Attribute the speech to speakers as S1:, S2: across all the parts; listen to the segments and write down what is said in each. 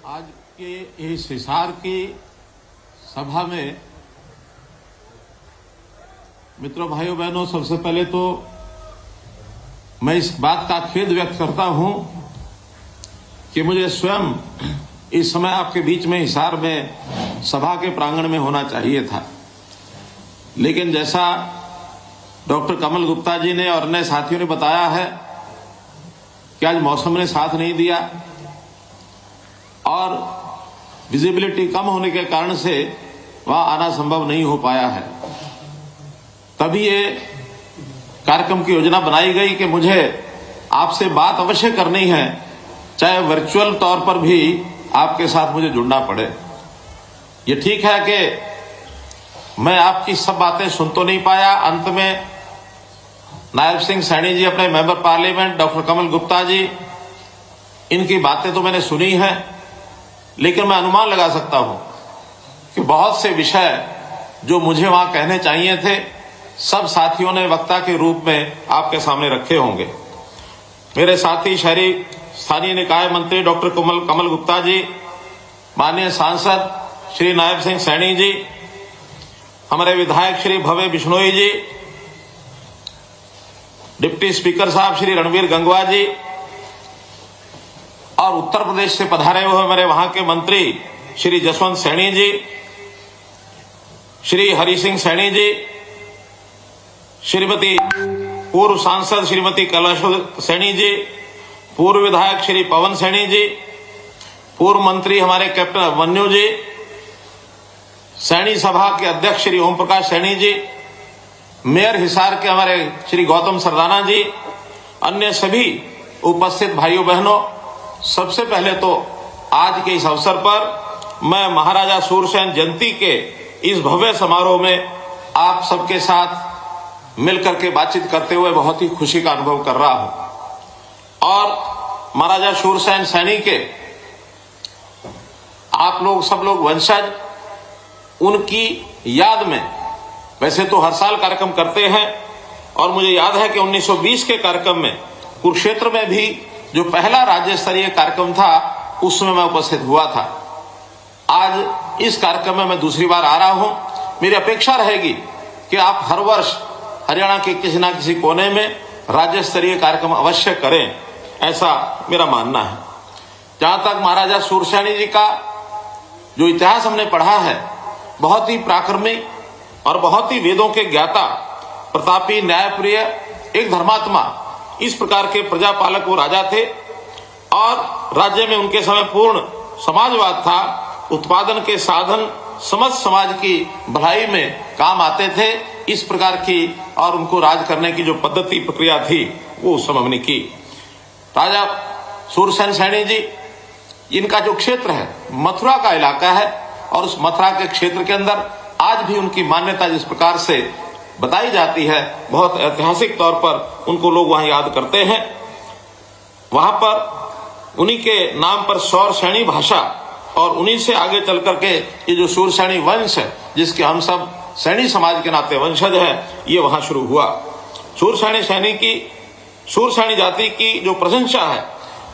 S1: आज के इस हिसार की सभा में मित्रों, भाइयों बहनों, सबसे पहले तो मैं इस बात का खेद व्यक्त करता हूं कि मुझे स्वयं इस समय आपके बीच में हिसार में सभा के प्रांगण में होना चाहिए था, लेकिन जैसा डॉक्टर कमल गुप्ता जी ने और अन्य साथियों ने बताया है कि आज मौसम ने साथ नहीं दिया और विजिबिलिटी कम होने के कारण से वहां आना संभव नहीं हो पाया है। तभी ये कार्यक्रम की योजना बनाई गई कि मुझे आपसे बात अवश्य करनी है, चाहे वर्चुअल तौर पर भी आपके साथ मुझे जुड़ना पड़े। ये ठीक है कि मैं आपकी सब बातें सुन तो नहीं पाया। अंत में नायब सिंह सैनी जी, अपने मेंबर पार्लियामेंट डॉक्टर कमल गुप्ता जी, इनकी बातें तो मैंने सुनी है, लेकिन मैं अनुमान लगा सकता हूं कि बहुत से विषय जो मुझे वहां कहने चाहिए थे, सब साथियों ने वक्ता के रूप में आपके सामने रखे होंगे। मेरे साथी शहरी स्थानीय निकाय मंत्री डॉक्टर कमल गुप्ता जी, माननीय सांसद श्री नायब सिंह सैनी जी, हमारे विधायक श्री भव्य बिश्नोई जी, डिप्टी स्पीकर साहब श्री रणवीर गंगवा जी, और उत्तर प्रदेश से पधारे हुए मेरे वहां के मंत्री श्री जसवंत सैनी जी, श्री हरि सिंह सैनी जी, श्रीमती पूर्व सांसद श्रीमती कैलाश सैनी जी, पूर्व विधायक श्री पवन सैनी जी, पूर्व मंत्री हमारे कैप्टन अभिमन्यु जी, सैनी सभा के अध्यक्ष श्री ओम प्रकाश सैनी जी, मेयर हिसार के हमारे श्री गौतम सरदाना जी, अन्य सभी उपस्थित भाइयों बहनों, सबसे पहले तो आज के इस अवसर पर मैं महाराजा सूरसेन जयंती के इस भव्य समारोह में आप सबके साथ मिलकर के बातचीत करते हुए बहुत ही खुशी का अनुभव कर रहा हूं। और महाराजा सूरसेन सैनी के आप लोग सब लोग वंशज, उनकी याद में वैसे तो हर साल कार्यक्रम करते हैं, और मुझे याद है कि 1920 के कार्यक्रम में कुरुक्षेत्र में भी जो पहला राज्य स्तरीय कार्यक्रम था, उसमें मैं उपस्थित हुआ था। आज इस कार्यक्रम में मैं दूसरी बार आ रहा हूं। मेरी अपेक्षा रहेगी कि आप हर वर्ष हरियाणा के किसी न किसी कोने में राज्य स्तरीय कार्यक्रम अवश्य करें, ऐसा मेरा मानना है। जहां तक महाराजा सूरसेनी जी का जो इतिहास हमने पढ़ा है, बहुत ही प्राक्रमिक और बहुत ही वेदों के ज्ञाता, प्रतापी, न्यायप्रिय, एक धर्मात्मा, इस प्रकार के प्रजापालक वो राजा थे। और राज्य में उनके समय पूर्ण समाजवाद था। उत्पादन के साधन समस्त समाज की भलाई में काम आते थे, इस प्रकार की, और उनको राज करने की जो पद्धति प्रक्रिया थी, वो उस समय हमने की। राजा सूरसेन सैनी जी, इनका जो क्षेत्र है मथुरा का इलाका है, और उस मथुरा के क्षेत्र के अंदर आज भी उनकी मान्यता जिस प्रकार से बताई जाती है, बहुत ऐतिहासिक तौर पर उनको लोग वहां याद करते हैं। वहां पर उन्हीं के नाम पर सौर सैनी भाषा, और उन्हीं से आगे चल करके ये जो सूरसैनी वंश है, जिसके हम सब सैनी समाज के नाते वंशज हैं, ये वहां शुरू हुआ। सूरसैनी जाति की जो प्रशंसा है,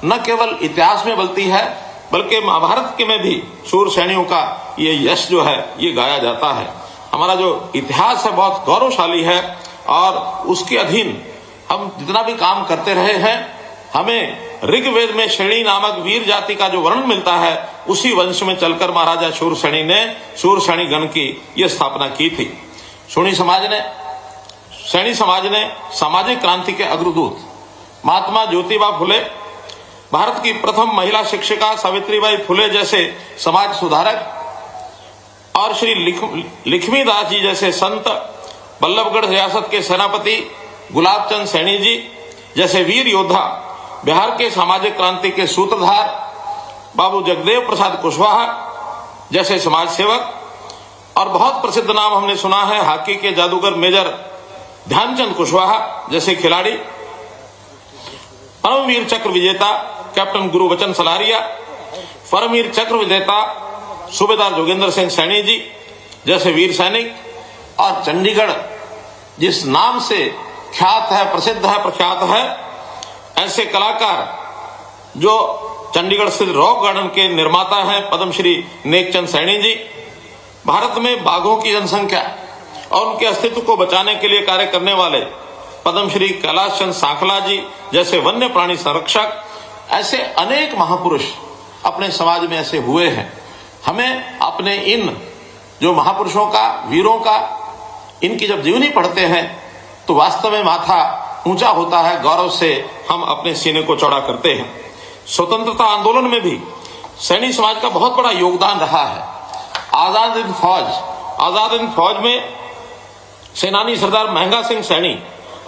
S1: न केवल इतिहास में बलती है, बल्कि महाभारत के में भी सूरसैनियों का ये यश जो है, ये गाया जाता है। हमारा जो इतिहास है बहुत गौरवशाली है, और उसके अधीन हम जितना भी काम करते रहे हैं, हमें ऋग्वेद में श्रेणी नामक वीर जाति का जो वर्णन मिलता है, उसी वंश में चलकर महाराजा सूरसैनी ने सूरसैनी गण की यह स्थापना की थी। सैनी समाज ने सामाजिक क्रांति के अग्रदूत महात्मा ज्योतिबा फुले, भारत की प्रथम महिला शिक्षिका सावित्रीबाई फुले जैसे समाज सुधारक, और श्री लक्ष्मीदास जी जैसे संत, बल्लभगढ़ रियासत के सेनापति गुलाबचंद सैनी जी जैसे वीर योद्धा, बिहार के सामाजिक क्रांति के सूत्रधार बाबू जगदेव प्रसाद कुशवाहा जैसे समाज सेवक, और बहुत प्रसिद्ध नाम हमने सुना है हॉकी के जादूगर मेजर ध्यानचंद कुशवाहा जैसे खिलाड़ी, परमवीर चक्र विजेता कैप्टन गुरुबचन सलारिया, परमवीर चक्र विजेता सूबेदार जोगेंद्र सिंह सैनी जी जैसे वीर सैनिक, और चंडीगढ़ जिस नाम से ख्यात है, प्रसिद्ध है, प्रख्यात है, ऐसे कलाकार जो चंडीगढ़ स्थित रॉक गार्डन के निर्माता हैं पद्मश्री नेकचंद सैनी जी, भारत में बाघों की जनसंख्या और उनके अस्तित्व को बचाने के लिए कार्य करने वाले पद्मश्री कैलाश चंद सांखला जी जैसे वन्य प्राणी संरक्षक, ऐसे अनेक महापुरुष अपने समाज में ऐसे हुए हैं। हमें अपने इन जो महापुरुषों का, वीरों का, इनकी जब जीवनी पढ़ते हैं तो वास्तव में माथा ऊंचा होता है, गौरव से हम अपने सीने को चौड़ा करते हैं। स्वतंत्रता आंदोलन में भी सैनी समाज का बहुत बड़ा योगदान रहा है। आजाद हिंद फौज में सेनानी सरदार महंगा सिंह सैनी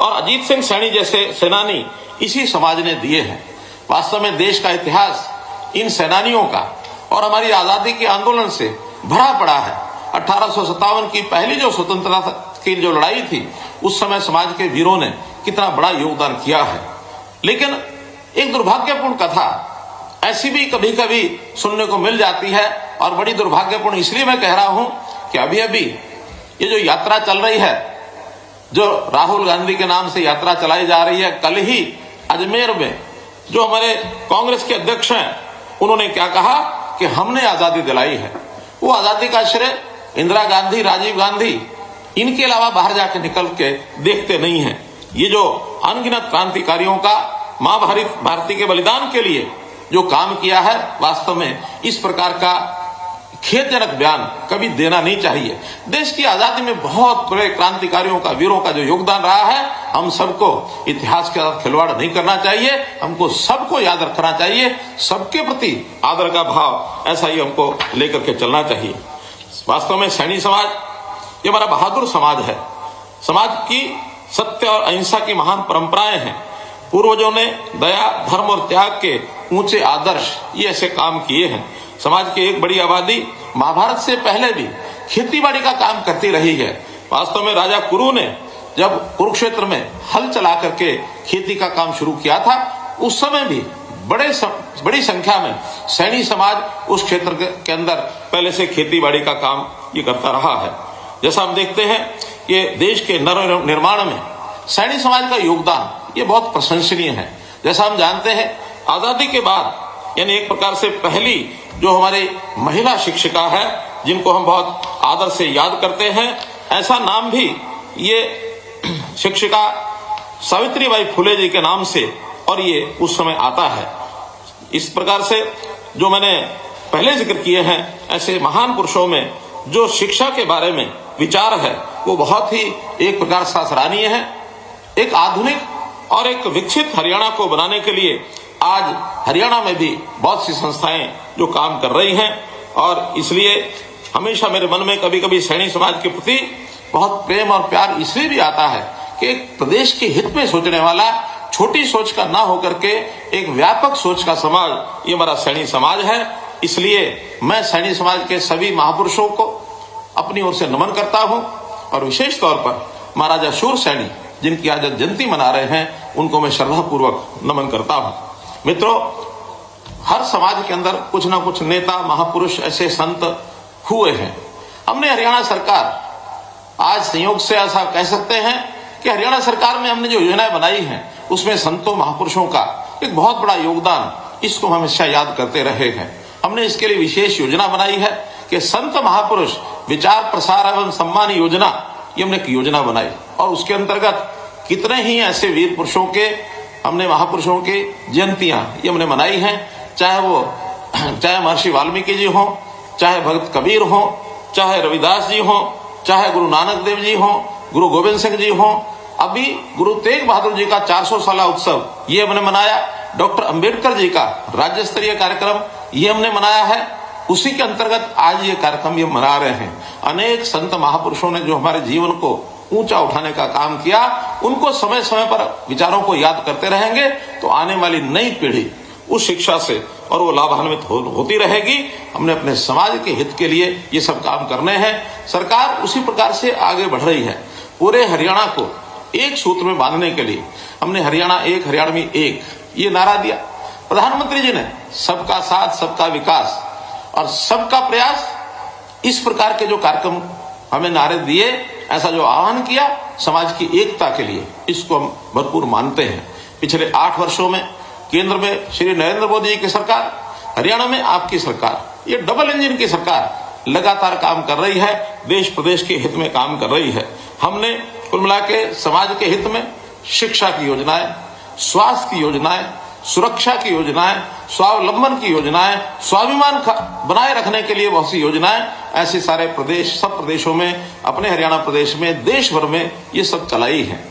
S1: और अजीत सिंह सैनी जैसे सेनानी इसी समाज ने दिए हैं। वास्तव में देश का इतिहास इन सेनानियों का और हमारी आजादी के आंदोलन से भरा पड़ा है। 1857 की पहली जो स्वतंत्रता की जो लड़ाई थी, उस समय समाज के वीरों ने कितना बड़ा योगदान किया है। लेकिन एक दुर्भाग्यपूर्ण कथा ऐसी भी कभी कभी सुनने को मिल जाती है, और बड़ी दुर्भाग्यपूर्ण इसलिए मैं कह रहा हूं कि अभी अभी ये जो यात्रा चल रही है, जो राहुल गांधी के नाम से यात्रा चलाई जा रही है, कल ही अजमेर में जो हमारे कांग्रेस के अध्यक्ष हैं, उन्होंने क्या कहा कि हमने आजादी दिलाई है। वो आजादी का श्रेय इंदिरा गांधी, राजीव गांधी, इनके अलावा बाहर जाके निकल के देखते नहीं है। ये जो अनगिनत क्रांतिकारियों का मां भारती के बलिदान के लिए जो काम किया है, वास्तव में इस प्रकार का खेदजनक बयान कभी देना नहीं चाहिए। देश की आजादी में बहुत बड़े क्रांतिकारियों का, वीरों का जो योगदान रहा है, हम सबको इतिहास के साथ खिलवाड़ नहीं करना चाहिए। हमको सबको याद रखना चाहिए, सबके प्रति आदर का भाव ऐसा ही हमको लेकर के चलना चाहिए। वास्तव में सैनी समाज ये हमारा बहादुर समाज है। समाज की सत्य और अहिंसा की महान परंपराएं हैं। पूर्वजों ने दया, धर्म और त्याग के ऊंचे आदर्श ये ऐसे काम किए हैं। समाज की एक बड़ी आबादी महाभारत से पहले भी खेतीबाड़ी का काम करती रही है। वास्तव में राजा कुरु ने जब कुरुक्षेत्र में हल चला करके खेती का काम शुरू किया था, उस समय भी बड़ी संख्या में सैनी समाज उस क्षेत्र के अंदर पहले से खेतीबाड़ी का काम ये करता रहा है। जैसा हम देखते हैं कि देश के निर्माण में सैनी समाज का योगदान ये बहुत प्रशंसनीय है। जैसा हम जानते हैं, आजादी के बाद यानी एक प्रकार से पहली जो हमारी महिला शिक्षिका है, जिनको हम बहुत आदर से याद करते हैं, ऐसा नाम भी ये शिक्षिका सावित्रीबाई फुले जी के नाम से और ये उस समय आता है। इस प्रकार से जो मैंने पहले जिक्र किए हैं, ऐसे महान पुरुषों में जो शिक्षा के बारे में विचार है, वो बहुत ही एक प्रकार से सराहनीय है। एक आधुनिक और एक विकसित हरियाणा को बनाने के लिए आज हरियाणा में भी बहुत सी संस्थाएं जो काम कर रही हैं, और इसलिए हमेशा मेरे मन में कभी कभी सैनी समाज के प्रति बहुत प्रेम और प्यार इसलिए भी आता है कि एक प्रदेश के हित में सोचने वाला, छोटी सोच का ना होकर के एक व्यापक सोच का समाज ये हमारा सैनी समाज है। इसलिए मैं सैनी समाज के सभी महापुरुषों को अपनी ओर से नमन करता हूं, और विशेष तौर पर महाराजा शूर सैनी जिनकी आज जयंती मना रहे हैं, उनको मैं श्रद्धापूर्वक नमन करता हूं। मित्रों, हर समाज के अंदर कुछ ना कुछ नेता, महापुरुष, ऐसे संत हुए हैं। हमने हरियाणा सरकार, आज संयोग से ऐसा कह सकते हैं कि हरियाणा सरकार में हमने जो योजनाएं बनाई हैं, उसमें संतों, महापुरुषों का एक बहुत बड़ा योगदान, इसको हम हमेशा याद करते रहे हैं। हमने इसके लिए विशेष योजना बनाई है कि संत महापुरुष विचार प्रसार एवं सम्मान योजना, ये हमने एक योजना बनाई, और उसके अंतर्गत कितने ही ऐसे वीर पुरुषों के, हमने महापुरुषों की जयंतियां ये हमने मनाई हैं। चाहे महर्षि वाल्मीकि जी हो, चाहे भगत कबीर हो, चाहे रविदास जी हो, चाहे गुरु नानक देव जी हो, गुरु गोविंद सिंह जी हो, अभी गुरु तेग बहादुर जी का 400 साला उत्सव ये हमने मनाया। डॉक्टर अंबेडकर जी का राज्य स्तरीय कार्यक्रम ये हमने मनाया है। उसी के अंतर्गत आज ये कार्यक्रम ये मना रहे हैं। अनेक संत महापुरुषों ने जो हमारे जीवन को ऊंचा उठाने का काम किया, उनको समय समय पर विचारों को याद करते रहेंगे तो आने वाली नई पीढ़ी उस शिक्षा से और वो लाभान्वित होती रहेगी। हमने अपने समाज के हित के लिए ये सब काम करने हैं। सरकार उसी प्रकार से आगे बढ़ रही है। पूरे हरियाणा को एक सूत्र में बांधने के लिए हमने हरियाणा एक, हरियाणवी एक ये नारा दिया। प्रधानमंत्री जी ने सबका साथ, सबका विकास और सबका प्रयास, इस प्रकार के जो कार्यक्रम हमें नारे दिए, ऐसा जो आह्वान किया समाज की एकता के लिए, इसको हम भरपूर मानते हैं। पिछले 8 वर्षों में केंद्र में श्री नरेंद्र मोदी जी की सरकार, हरियाणा में आपकी सरकार, ये डबल इंजन की सरकार लगातार काम कर रही है, देश प्रदेश के हित में काम कर रही है। हमने कुल मिला के समाज के हित में शिक्षा की योजनाएं, स्वास्थ्य की योजनाएं, सुरक्षा की योजनाएं, स्वावलंबन की योजनाएं, स्वाभिमान बनाए रखने के लिए बहुत सी योजनाएं, ऐसे सारे प्रदेश, सब प्रदेशों में, अपने हरियाणा प्रदेश में, देश भर में ये सब चलाई है।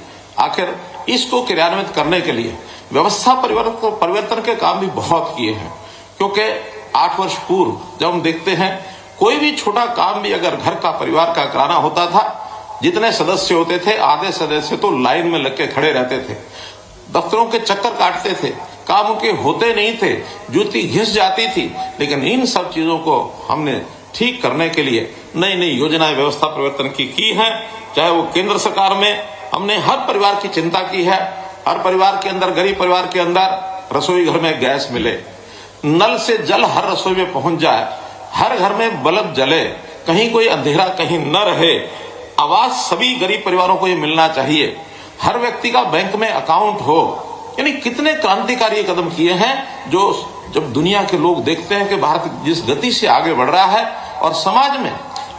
S1: आखिर इसको क्रियान्वित करने के लिए व्यवस्था परिवर्तन के काम भी बहुत किए हैं, क्योंकि 8 वर्ष पूर्व जब हम देखते हैं कोई भी छोटा काम भी अगर घर का, परिवार का कराना होता था, जितने सदस्य होते थे आधे सदस्य तो लाइन में लग के खड़े रहते थे, दफ्तरों के चक्कर काटते थे, काम के होते नहीं थे, जूती घिस जाती थी। लेकिन इन सब चीजों को हमने ठीक करने के लिए नई नई योजनाएं व्यवस्था परिवर्तन की है। चाहे वो केंद्र सरकार में हमने हर परिवार की चिंता की है, हर परिवार के अंदर, गरीब परिवार के अंदर रसोई घर में गैस मिले, नल से जल हर रसोई में पहुंच जाए, हर घर में बल्ब जले, कहीं कोई अंधेरा कहीं न रहे, आवास सभी गरीब परिवारों को ये मिलना चाहिए, हर व्यक्ति का बैंक में अकाउंट हो। यानी कितने क्रांतिकारी कदम किए हैं, जो जब दुनिया के लोग देखते हैं कि भारत जिस गति से आगे बढ़ रहा है और समाज में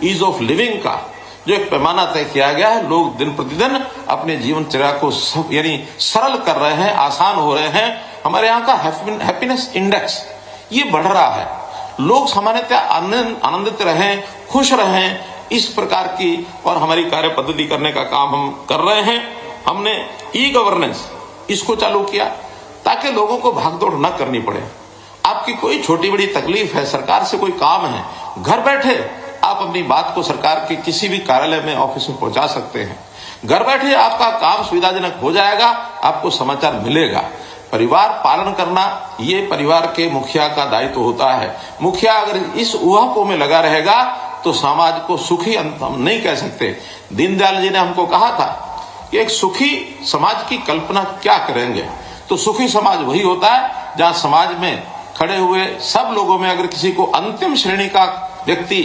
S1: ईज ऑफ लिविंग का जो एक पैमाना तय किया गया है, लोग दिन प्रतिदिन अपने जीवनचर्या को यानी सरल कर रहे हैं, आसान हो रहे हैं। हमारे यहाँ का हैप्पीनेस इंडेक्स ये बढ़ रहा है, लोग सामान्यतः आनंदित रहें, खुश रहें, इस प्रकार की और हमारी कार्य पद्धति करने का काम हम कर रहे हैं। हमने ई गवर्नेंस इसको चालू किया ताकि लोगों को भागदौड़ न करनी पड़े। आपकी कोई छोटी बड़ी तकलीफ है, सरकार से कोई काम है, घर बैठे आप अपनी बात को सरकार के किसी भी कार्यालय में, ऑफिस में पहुंचा सकते हैं। घर बैठे आपका काम सुविधाजनक हो जाएगा, आपको समाचार मिलेगा। परिवार पालन करना ये परिवार के मुखिया का दायित्व होता है। मुखिया अगर इस ऊहापोह में लगा रहेगा तो समाज को सुखी हम नहीं कह सकते। दीनदयाल जी ने हमको कहा था कि एक सुखी समाज की कल्पना क्या करेंगे, तो सुखी समाज वही होता है जहां समाज में खड़े हुए सब लोगों में अगर किसी को अंतिम श्रेणी का व्यक्ति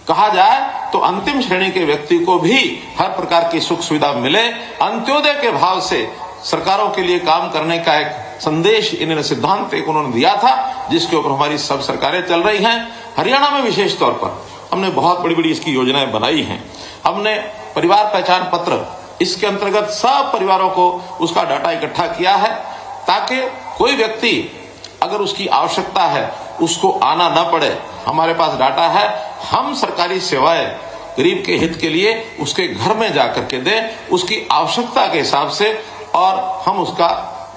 S1: कहा जाए तो अंतिम श्रेणी के व्यक्ति को भी हर प्रकार की सुख सुविधा मिले। अंत्योदय के भाव से सरकारों के लिए काम करने का एक संदेश, इन्हें सिद्धांत एक उन्होंने दिया था, जिसके ऊपर हमारी सब सरकारें चल रही हैं। हरियाणा में विशेष तौर पर हमने बहुत बड़ी बड़ी इसकी योजनाएं बनाई हैं। हमने परिवार पहचान पत्र, इसके अंतर्गत सब परिवारों को उसका डाटा इकट्ठा किया है ताकि कोई व्यक्ति अगर उसकी आवश्यकता है उसको आना न पड़े। हमारे पास डाटा है, हम सरकारी सेवाएं गरीब के हित के लिए उसके घर में जाकर के दें, उसकी आवश्यकता के हिसाब से, और हम उसका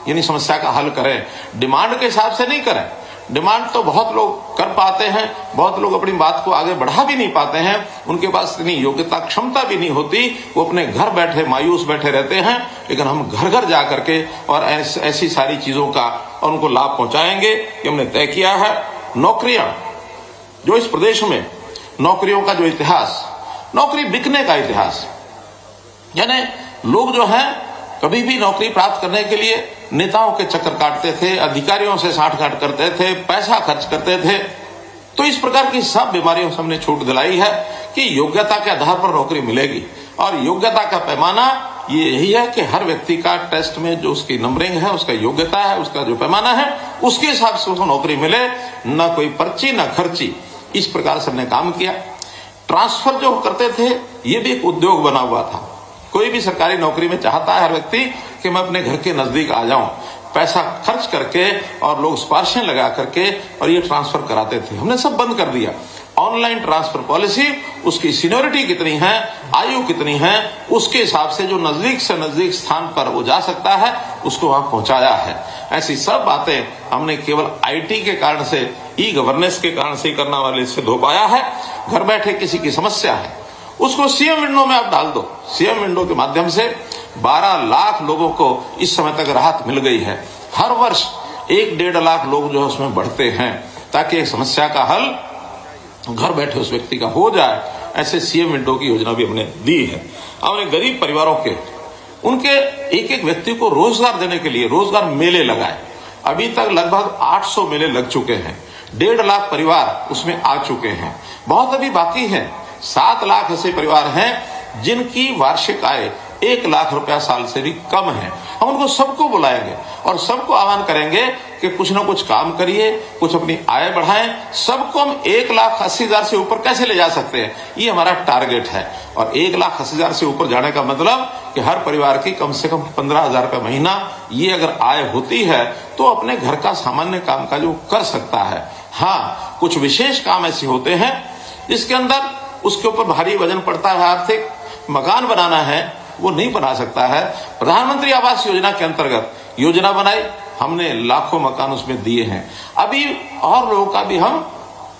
S1: यानी समस्या का हल करें। डिमांड के हिसाब से नहीं करें। डिमांड तो बहुत लोग कर पाते हैं, बहुत लोग अपनी बात को आगे बढ़ा भी नहीं पाते हैं, उनके पास इतनी योग्यता क्षमता भी नहीं होती, वो अपने घर बैठे मायूस बैठे रहते हैं। लेकिन हम घर घर जा करके और ऐसी सारी चीजों का और उनको लाभ पहुंचाएंगे कि हमने तय किया है। नौकरियां, जो इस प्रदेश में नौकरियों का जो इतिहास, नौकरी बिकने का इतिहास, यानी लोग जो हैं कभी भी नौकरी प्राप्त करने के लिए नेताओं के चक्कर काटते थे, अधिकारियों से साठगांठ करते थे, पैसा खर्च करते थे। तो इस प्रकार की सब बीमारियों से हमने छूट दिलाई है कि योग्यता के आधार पर नौकरी मिलेगी। और योग्यता का पैमाना ये यही है कि हर व्यक्ति का टेस्ट में जो उसकी नंबरिंग है, उसका योग्यता है, उसका जो पैमाना है, उसके हिसाब से उसको नौकरी मिले, न कोई पर्ची न खर्ची। इस प्रकार से हमने काम किया। ट्रांसफर जो करते थे ये भी एक उद्योग बना हुआ था। कोई भी सरकारी नौकरी में चाहता है हर व्यक्ति कि मैं अपने घर के नजदीक आ जाऊं, पैसा खर्च करके और लोग स्पार्शियां लगा करके और ये ट्रांसफर कराते थे। हमने सब बंद कर दिया। ऑनलाइन ट्रांसफर पॉलिसी, उसकी सीनियोरिटी कितनी है, आयु कितनी है, उसके हिसाब से जो नजदीक से नजदीक स्थान पर वो जा सकता है उसको वहां पहुंचाया है। ऐसी सब बातें हमने केवल आईटी के कारण से, ई गवर्नेंस के कारण से करना वाले सिद्ध हो पाया है। घर बैठे किसी की समस्या है उसको सीएम विंडो में आप डाल दो। सीएम विंडो के माध्यम से 12 लाख लोगों को इस समय तक राहत मिल गई है। हर वर्ष 1-1.5 लाख लोग जो है उसमें बढ़ते हैं ताकि एक समस्या का हल घर बैठे उस व्यक्ति का हो जाए। ऐसे सीएम विंडो की योजना भी हमने दी है। हमने गरीब परिवारों के उनके एक एक व्यक्ति को रोजगार देने के लिए रोजगार मेले लगाए। अभी तक लगभग 800 मेले लग चुके हैं। 1.5 लाख परिवार उसमें आ चुके हैं। बहुत अभी बाकी है। 7 लाख ऐसे परिवार हैं जिनकी वार्षिक आय 1 लाख रुपया साल से भी कम है। हम उनको सबको बुलाएंगे और सबको आह्वान करेंगे कि कुछ ना कुछ काम करिए, कुछ अपनी आय बढ़ाएं। सबको हम 1,80,000 से ऊपर कैसे ले जा सकते हैं, ये हमारा टारगेट है। और 1,80,000 से ऊपर जाने का मतलब कि हर परिवार की कम से कम 15,000 रुपये महीना ये अगर आय होती है तो अपने घर का सामान्य कामकाज वो कर सकता है। हाँ, कुछ विशेष काम ऐसे होते हैं जिसके अंदर उसके ऊपर भारी वजन पड़ता है, आर्थिक मकान बनाना है वो नहीं बना सकता है। प्रधानमंत्री आवास योजना के अंतर्गत योजना बनाई, हमने लाखों मकान उसमें दिए हैं। अभी और लोगों का भी हम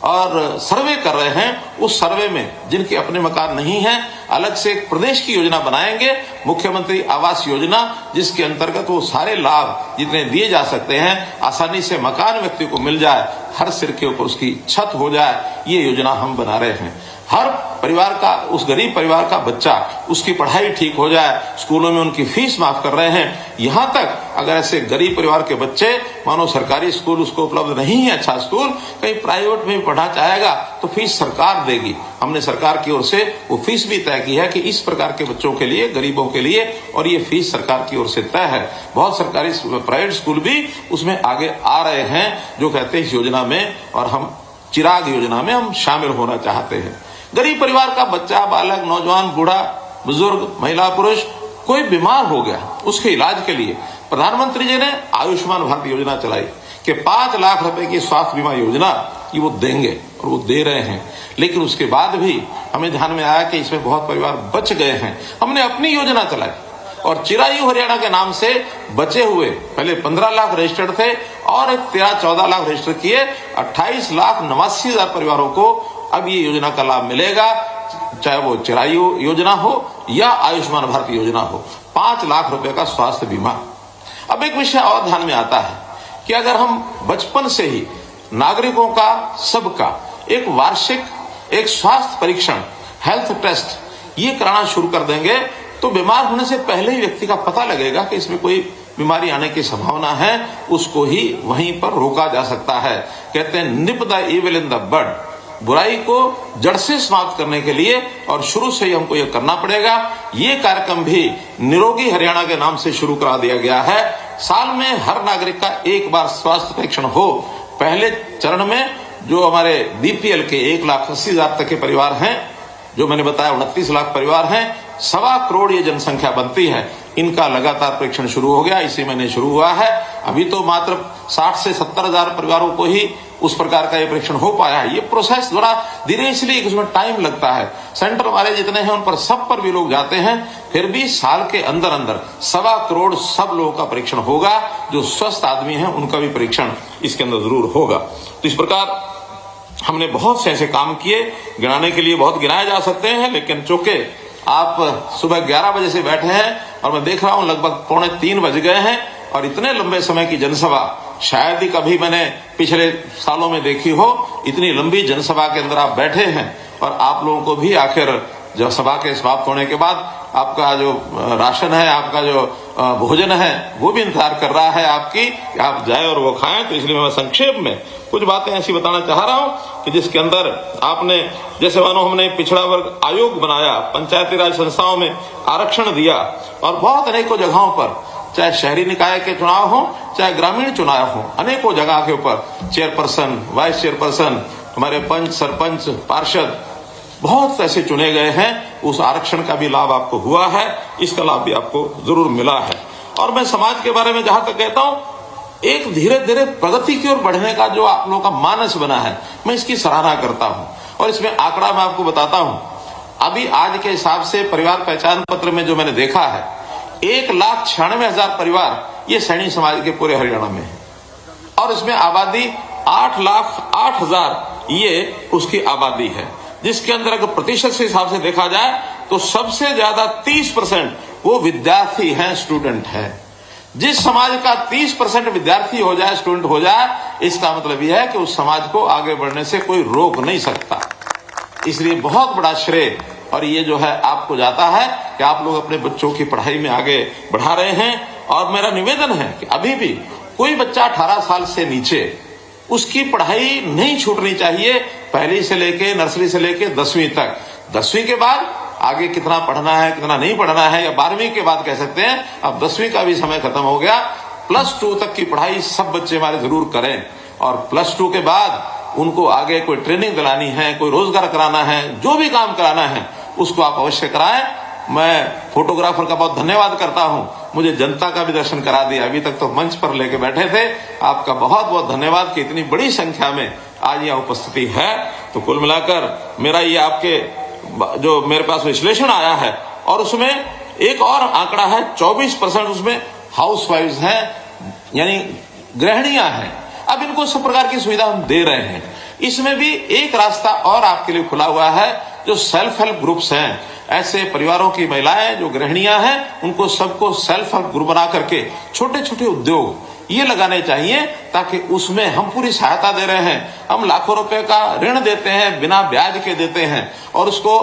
S1: और सर्वे कर रहे हैं। उस सर्वे में जिनके अपने मकान नहीं हैं, अलग से एक प्रदेश की योजना बनाएंगे, मुख्यमंत्री आवास योजना, जिसके अंतर्गत वो सारे लाभ जितने दिए जा सकते हैं आसानी से मकान व्यक्ति को मिल जाए, हर सिर के ऊपर उसकी छत हो जाए, ये योजना हम बना रहे हैं। हर परिवार का, उस गरीब परिवार का बच्चा, उसकी पढ़ाई ठीक हो जाए, स्कूलों में उनकी फीस माफ कर रहे हैं। यहां तक अगर ऐसे गरीब परिवार के बच्चे मानो सरकारी स्कूल उसको उपलब्ध नहीं है, अच्छा स्कूल, कहीं प्राइवेट में पढ़ना चाहेगा तो फीस सरकार देगी। हमने सरकार की ओर से वो फीस भी तय की है कि इस प्रकार के बच्चों के लिए, गरीबों के लिए, और ये फीस सरकार की ओर से तय है। बहुत सरकारी प्राइवेट स्कूल भी उसमें आगे आ रहे हैं जो कहते हैं इस योजना में, और हम चिराग योजना में हम शामिल होना चाहते हैं। गरीब परिवार का बच्चा, बालक, नौजवान, बूढ़ा, बुजुर्ग, महिला, पुरुष कोई बीमार हो गया, उसके इलाज के लिए प्रधानमंत्री जी ने आयुष्मान भारत योजना चलाई कि 5 लाख रुपए की स्वास्थ्य बीमा योजना ये वो देंगे, और वो दे रहे हैं। लेकिन उसके बाद भी हमें ध्यान में आया कि इसमें बहुत परिवार बच गए हैं। हमने अपनी योजना चलाई और चिरायु हरियाणा के नाम से बचे हुए, पहले 15 लाख रजिस्टर्ड थे और 13-14 लाख रजिस्टर किए, 28,89,000 परिवारों को अब ये योजना का लाभ मिलेगा, चाहे वो चिरायु योजना हो या आयुष्मान भारत योजना हो। 5 लाख रुपए का स्वास्थ्य बीमा। अब एक विषय और ध्यान में आता है कि अगर हम बचपन से ही नागरिकों का, सबका एक वार्षिक एक स्वास्थ्य परीक्षण, हेल्थ टेस्ट ये कराना शुरू कर देंगे तो बीमार होने से पहले ही व्यक्ति का पता लगेगा कि इसमें कोई बीमारी आने की संभावना है, उसको ही वहीं पर रोका जा सकता है। कहते हैं nip the evil in the bud, बुराई को जड़ से समाप्त करने के लिए, और शुरू से ही हमको ये करना पड़ेगा। ये कार्यक्रम भी निरोगी हरियाणा के नाम से शुरू करा दिया गया है। साल में हर नागरिक का एक बार स्वास्थ्य परीक्षण हो। पहले चरण में जो हमारे बीपीएल के 1,80,000 तक के परिवार हैं, जो मैंने बताया 29 लाख परिवार हैं, 1.25 करोड़ ये जनसंख्या बनती है, इनका लगातार परीक्षण शुरू हो गया, इसी महीने शुरू हुआ है। अभी तो मात्र 60 से 70,000 परिवारों को ही उस प्रकार का ये परीक्षण हो पाया है। ये प्रोसेस थोड़ा धीरे इसलिए कि उसमें टाइम लगता है। सेंटर वाले जितने हैं उन पर सब पर भी लोग जाते हैं, फिर भी साल के अंदर अंदर 1.25 करोड़ सब लोगों का परीक्षण होगा। जो स्वस्थ आदमी है उनका भी परीक्षण इसके अंदर जरूर होगा। तो इस प्रकार हमने बहुत से ऐसे काम किए, गिनाने के लिए बहुत गिनाए जा सकते हैं, लेकिन चूंकि आप सुबह 11 बजे से बैठे हैं और मैं देख रहा हूं लगभग 2:45 बज गए हैं, और इतने लंबे समय की जनसभा शायद ही कभी मैंने पिछले सालों में देखी हो। इतनी लंबी जनसभा के अंदर आप बैठे हैं, और आप लोगों को भी आखिर जब सभा के समाप्त होने के बाद आपका जो राशन है, आपका जो भोजन है, वो भी इंतजार कर रहा है आपकी, आप जाए और वो खाएं। तो इसलिए मैं संक्षेप में कुछ बातें ऐसी बताना चाह रहा हूं कि जिसके अंदर आपने, जैसे मानो हमने पिछड़ा वर्ग आयोग बनाया, पंचायती राज संस्थाओं में आरक्षण दिया, और बहुत अनेकों जगहों पर, चाहे शहरी निकाय के चुनाव हो चाहे ग्रामीण चुनाव हो, अनेकों जगह के ऊपर चेयरपर्सन, वाइस चेयरपर्सन, हमारे पंच, सरपंच, पार्षद बहुत ऐसे चुने गए हैं। उस आरक्षण का भी लाभ आपको हुआ है, इसका लाभ भी आपको जरूर मिला है। और मैं समाज के बारे में जहां तक कहता हूं, एक धीरे धीरे प्रगति की ओर बढ़ने का जो आप लोगों का मानस बना है, मैं इसकी सराहना करता हूं। और इसमें आंकड़ा मैं आपको बताता हूं, अभी आज के हिसाब से परिवार पहचान पत्र में जो मैंने देखा है, 1,96,000 परिवार ये सैनी समाज के पूरे हरियाणा में है, और इसमें आबादी 8,08,000 ये उसकी आबादी है, जिसके अंदर अगर प्रतिशत के हिसाब से देखा जाए तो सबसे ज्यादा 30% वो विद्यार्थी हैं, स्टूडेंट हैं। जिस समाज का 30% विद्यार्थी हो जाए, स्टूडेंट हो जाए, इसका मतलब यह है कि उस समाज को आगे बढ़ने से कोई रोक नहीं सकता। इसलिए बहुत बड़ा श्रेय और ये जो है आपको जाता है कि आप लोग अपने बच्चों की पढ़ाई में आगे बढ़ा रहे हैं। और मेरा निवेदन है कि अभी भी कोई बच्चा 18 साल से नीचे, उसकी पढ़ाई नहीं छूटनी चाहिए, पहली से लेके, नर्सरी से लेके 10वीं तक। 10वीं के बाद आगे कितना पढ़ना है कितना नहीं पढ़ना है, या 12वीं के बाद कह सकते हैं अब 10वीं का भी समय खत्म हो गया। +2 तक की पढ़ाई सब बच्चे हमारे जरूर करें, और +2 के बाद उनको आगे कोई ट्रेनिंग दिलानी है, कोई रोजगार कराना है, जो भी काम कराना है उसको आप अवश्य कराएं। मैं फोटोग्राफर का बहुत धन्यवाद करता हूं, मुझे जनता का भी दर्शन करा दिया। अभी तक तो मंच पर लेके बैठे थे। आपका बहुत बहुत धन्यवाद कि इतनी बड़ी संख्या में आज यहाँ उपस्थिति है। तो कुल मिलाकर मेरा ये आपके जो मेरे पास विश्लेषण आया है, और उसमें एक और आंकड़ा है 24% उसमें हाउसवाइफ्स हैं, यानी गृहिणियां हैं। अब इनको सब प्रकार की सुविधा हम दे रहे हैं। इसमें भी एक रास्ता और आपके लिए खुला हुआ है, जो सेल्फ हेल्प ग्रुप्स हैं, ऐसे परिवारों की महिलाएं जो गृहिणियां हैं उनको सबको सेल्फ हेल्प ग्रुप बना करके छोटे छोटे उद्योग ये लगाने चाहिए, ताकि उसमें हम पूरी सहायता दे रहे हैं। हम लाखों रुपए का ऋण देते हैं, बिना ब्याज के देते हैं, और उसको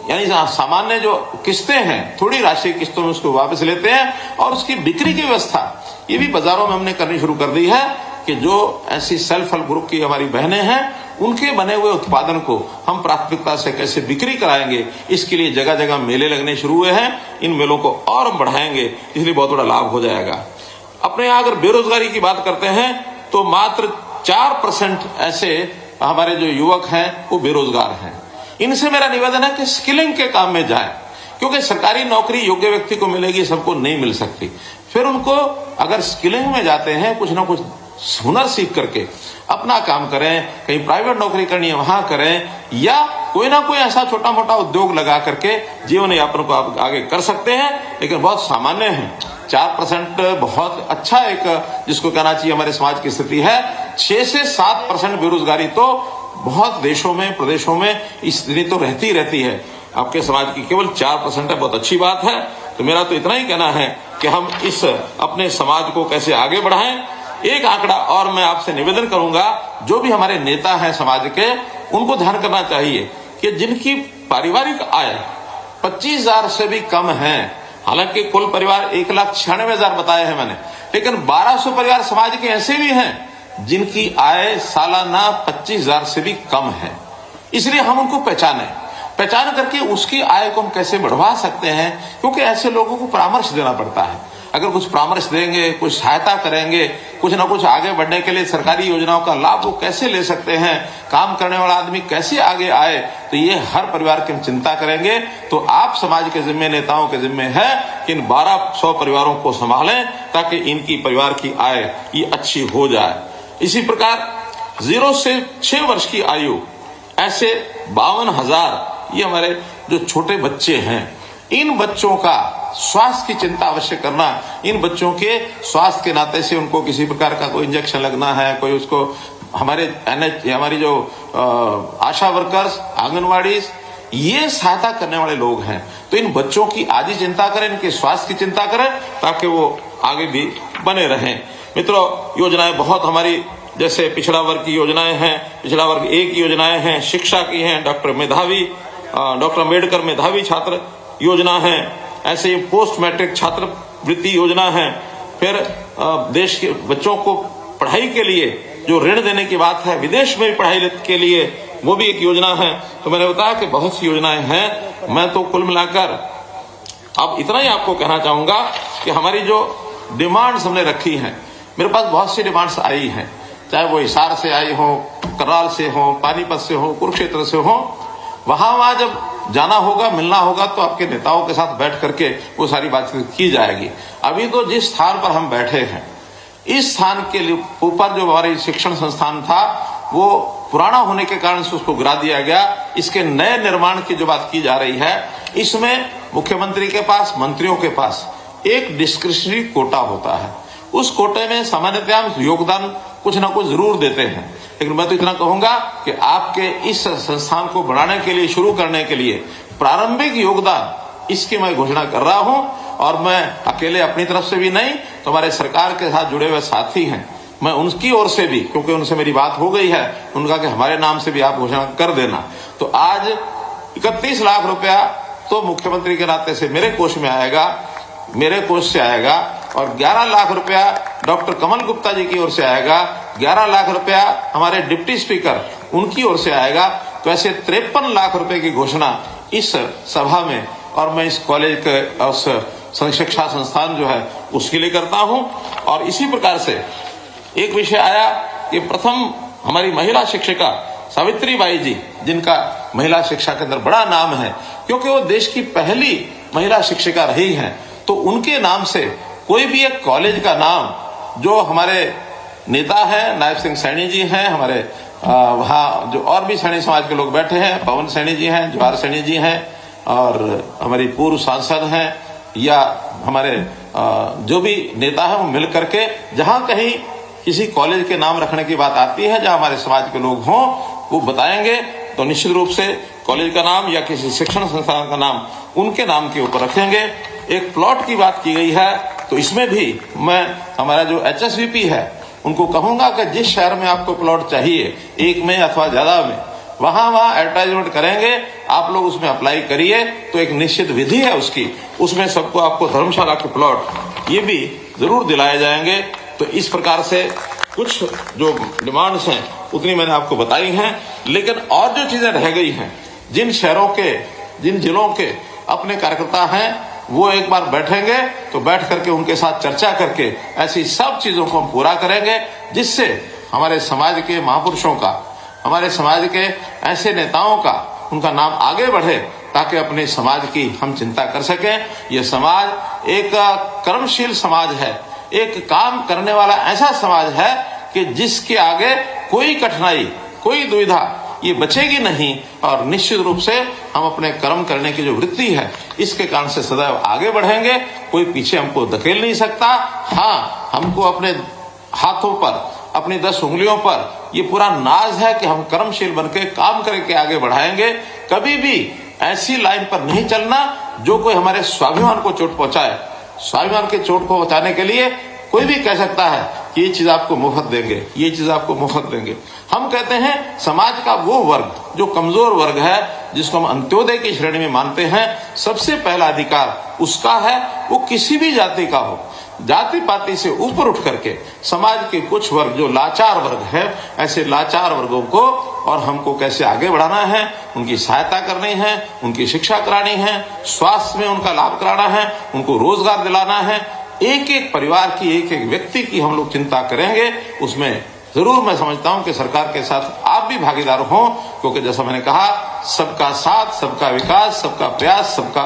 S1: यानी सामान्य जो किस्तें हैं थोड़ी राशि किस्तों में उसको वापस लेते हैं, और उसकी बिक्री की व्यवस्था ये भी बाजारों में हमने करनी शुरू कर दी है कि जो ऐसी सेल्फ हेल्प ग्रुप की हमारी बहनें हैं उनके बने हुए उत्पादन को हम प्राथमिकता से कैसे बिक्री कराएंगे, इसके लिए जगह जगह मेले लगने शुरू हुए हैं। इन मेलों को और हम बढ़ाएंगे, इसलिए बहुत बड़ा लाभ हो जाएगा। अपने यहाँ अगर बेरोजगारी की बात करते हैं तो मात्र 4% ऐसे हमारे जो युवक हैं वो बेरोजगार हैं। इनसे मेरा निवेदन है कि स्किलिंग के काम में जाएं, क्योंकि सरकारी नौकरी योग्य व्यक्ति को मिलेगी, सबको नहीं मिल सकती। फिर उनको अगर स्किलिंग में जाते हैं, कुछ ना कुछ हुनर सीख करके अपना काम करें, कहीं प्राइवेट नौकरी करनी है वहां करें, या कोई ना कोई ऐसा छोटा मोटा उद्योग लगा करके जीवन यापन को आप आगे कर सकते हैं। लेकिन बहुत सामान्य है, 4% बहुत अच्छा एक जिसको कहना चाहिए हमारे समाज की स्थिति है। 6 से 7% बेरोजगारी तो बहुत देशों में प्रदेशों में स्थिति तो रहती है। आपके समाज की केवल 4% है, बहुत अच्छी बात है। तो मेरा तो इतना ही कहना है कि हम इस अपने समाज को कैसे आगे बढ़ाएं। एक आंकड़ा और मैं आपसे निवेदन करूंगा, जो भी हमारे नेता हैं समाज के, उनको ध्यान करना चाहिए कि जिनकी पारिवारिक आय 25,000 से भी कम है, हालांकि कुल परिवार 1,96,000 बताए हैं मैंने, लेकिन 1,200 परिवार समाज के ऐसे भी हैं जिनकी आय सालाना 25,000 से भी कम है। इसलिए हम उनको पहचान करके उसकी आय को हम कैसे बढ़वा सकते हैं, क्योंकि ऐसे लोगों को परामर्श देना पड़ता है। अगर कुछ परामर्श देंगे, कुछ सहायता करेंगे, कुछ ना कुछ आगे बढ़ने के लिए सरकारी योजनाओं का लाभ वो कैसे ले सकते हैं, काम करने वाला आदमी कैसे आगे आए, तो ये हर परिवार की हम चिंता करेंगे। तो आप समाज के जिम्मे, नेताओं के जिम्मे है कि इन 1200 परिवारों को संभालें, ताकि इनकी परिवार की आय ये अच्छी हो जाए। इसी प्रकार 0 से 6 वर्ष की आयु ऐसे 52,000 ये हमारे जो छोटे बच्चे हैं, इन बच्चों का स्वास्थ्य की चिंता अवश्य करना। इन बच्चों के स्वास्थ्य के नाते से उनको किसी प्रकार का कोई इंजेक्शन लगना है, कोई उसको हमारी जो आशा वर्कर्स, आंगनवाड़ी, ये सहायता करने वाले लोग हैं। तो इन बच्चों की आज ही चिंता करें, इनके स्वास्थ्य की चिंता करें, ताकि वो आगे भी बने रहें। मित्रों, योजनाएं बहुत हमारी, जैसे पिछड़ा वर्ग की योजनाएं हैं, पिछड़ा वर्ग 1 की योजनाएं हैं, शिक्षा की हैं, डॉक्टर अम्बेडकर मेधावी छात्र योजना है, ऐसे पोस्ट मैट्रिक छात्रवृत्ति योजना है। फिर देश के बच्चों को पढ़ाई के लिए जो ऋण देने की बात है, विदेश में भी पढ़ाई के लिए, वो भी एक योजना है। तो मैंने बताया कि बहुत सी योजनाएं हैं। मैं तो कुल मिलाकर अब इतना ही आपको कहना चाहूंगा कि हमारी जो डिमांड्स हमने रखी हैं, मेरे पास बहुत सी डिमांड्स आई हैं, चाहे वो हिसार से आई हो, कराल से हो, पानीपत से हो, कुरुक्षेत्र से हो। वहां जब जाना होगा, मिलना होगा, तो आपके नेताओं के साथ बैठ करके वो सारी बातचीत की जाएगी। अभी तो जिस स्थान पर हम बैठे हैं, इस स्थान के ऊपर जो हमारी शिक्षण संस्थान था वो पुराना होने के कारण से उसको गिरा दिया गया। इसके नए निर्माण की जो बात की जा रही है, इसमें मुख्यमंत्री के पास, मंत्रियों के पास एक डिस्क्रिशनरी कोटा होता है। उस कोटे में सामान्यतः हम योगदान कुछ ना कुछ जरूर देते हैं, लेकिन मैं तो इतना कहूंगा कि आपके इस संस्थान को बढ़ाने के लिए, शुरू करने के लिए प्रारंभिक योगदान इसकी मैं घोषणा कर रहा हूं। और मैं अकेले अपनी तरफ से भी नहीं, तो हमारे सरकार के साथ जुड़े हुए साथी हैं, मैं उनकी ओर से भी, क्योंकि उनसे मेरी बात हो गई है, उनका कि हमारे नाम से भी आप घोषणा कर देना। तो आज 31 लाख रुपया तो मुख्यमंत्री के नाते से मेरे कोष में आएगा, मेरे कोष से आएगा, और 11 लाख रुपया डॉक्टर कमल गुप्ता जी की ओर से आएगा, 11 लाख रुपया हमारे डिप्टी स्पीकर उनकी ओर से आएगा। तो ऐसे 53 लाख रुपए की घोषणा इस सभा में और मैं इस कॉलेज के उस शिक्षा संस्थान जो है उसके लिए करता हूं। और इसी प्रकार से एक विषय आया कि प्रथम हमारी महिला शिक्षिका सावित्रीबाई जी, जिनका महिला शिक्षा के अंदर बड़ा नाम है क्योंकि वो देश की पहली महिला शिक्षिका रही हैं, तो उनके नाम से कोई भी एक कॉलेज का नाम, जो हमारे नेता हैं नायब सिंह सैनी जी हैं, हमारे वहाँ जो और भी सैनी समाज के लोग बैठे हैं, पवन सैनी जी हैं, जवाहर सैनी जी हैं, और हमारी पूर्व सांसद हैं, या हमारे जो भी नेता हैं, वो मिल करके जहां कहीं किसी कॉलेज के नाम रखने की बात आती है, जहां हमारे समाज के लोग हों, वो बताएंगे तो निश्चित रूप से कॉलेज का नाम या किसी शिक्षण संस्थान का नाम उनके नाम के ऊपर रखेंगे। एक प्लॉट की बात की गई है, तो इसमें भी मैं हमारा जो HSVP है उनको कहूंगा कि जिस शहर में आपको प्लॉट चाहिए, एक में अथवा ज्यादा में, वहां एडवर्टाइजमेंट करेंगे, आप लोग उसमें अप्लाई करिए, तो एक निश्चित विधि है उसकी, उसमें सबको आपको धर्मशाला के प्लॉट ये भी जरूर दिलाए जाएंगे। तो इस प्रकार से कुछ जो डिमांड्स हैं उतनी मैंने आपको बताई हैं, लेकिन और जो चीजें रह गई हैं, जिन शहरों के, जिन जिलों के अपने कार्यकर्ता हैं, वो एक बार बैठेंगे तो बैठ करके उनके साथ चर्चा करके ऐसी सब चीजों को हम पूरा करेंगे, जिससे हमारे समाज के महापुरुषों का, हमारे समाज के ऐसे नेताओं का, उनका नाम आगे बढ़े, ताकि अपने समाज की हम चिंता कर सकें। यह समाज एक कर्मशील समाज है, एक काम करने वाला ऐसा समाज है कि जिसके आगे कोई कठिनाई, कोई दुविधा ये बचेगी नहीं, और निश्चित रूप से हम अपने कर्म करने की जो वृत्ति है, इसके कारण से सदैव आगे बढ़ेंगे, कोई पीछे हमको धकेल नहीं सकता। हाँ, हमको अपने हाथों पर, अपनी 10 उंगलियों पर ये पूरा नाज है कि हम कर्मशील बनके काम करके आगे बढ़ाएंगे। कभी भी ऐसी लाइन पर नहीं चलना जो कोई हमारे स्वाभिमान को चोट पहुंचाए। स्वाभिमान के चोट को बचाने के लिए कोई भी कह सकता है कि ये चीज आपको मुफ्त देंगे, ये चीज आपको मुफ्त देंगे। हम कहते हैं समाज का वो वर्ग जो कमजोर वर्ग है, जिसको हम अंत्योदय की श्रेणी में मानते हैं, सबसे पहला अधिकार उसका है, वो किसी भी जाति का हो। जाति पाति से ऊपर उठ करके समाज के कुछ वर्ग जो लाचार वर्ग है, ऐसे लाचार वर्गों को और हमको कैसे आगे बढ़ाना है, उनकी सहायता करनी है, उनकी शिक्षा करानी है, स्वास्थ्य में उनका लाभ कराना है, उनको रोजगार दिलाना है। एक एक परिवार की, एक एक व्यक्ति की हम लोग चिंता करेंगे। उसमें जरूर मैं समझता हूं कि सरकार के साथ आप भी भागीदार हों, क्योंकि जैसा मैंने कहा, सबका साथ, सबका विकास, सबका प्रयास, सबका,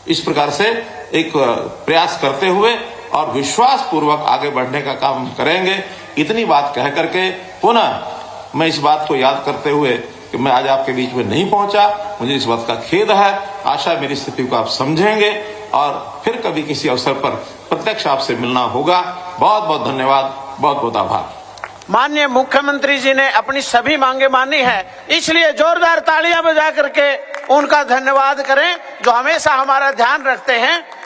S1: इस प्रकार से एक प्रयास करते हुए और विश्वास पूर्वक आगे बढ़ने का काम करेंगे। इतनी बात कह करके पुनः मैं इस बात को याद करते हुए कि मैं आज आपके बीच में नहीं पहुंचा, मुझे इस बात का खेद है। आशा मेरी स्थिति को आप समझेंगे और फिर कभी किसी अवसर पर प्रत्यक्ष आपसे मिलना होगा। बहुत बहुत धन्यवाद, बहुत बहुत आभार।
S2: माननीय मुख्यमंत्री जी ने अपनी सभी मांगे मानी है, इसलिए जोरदार तालियां बजा करके उनका धन्यवाद करें, जो हमेशा हमारा ध्यान रखते हैं।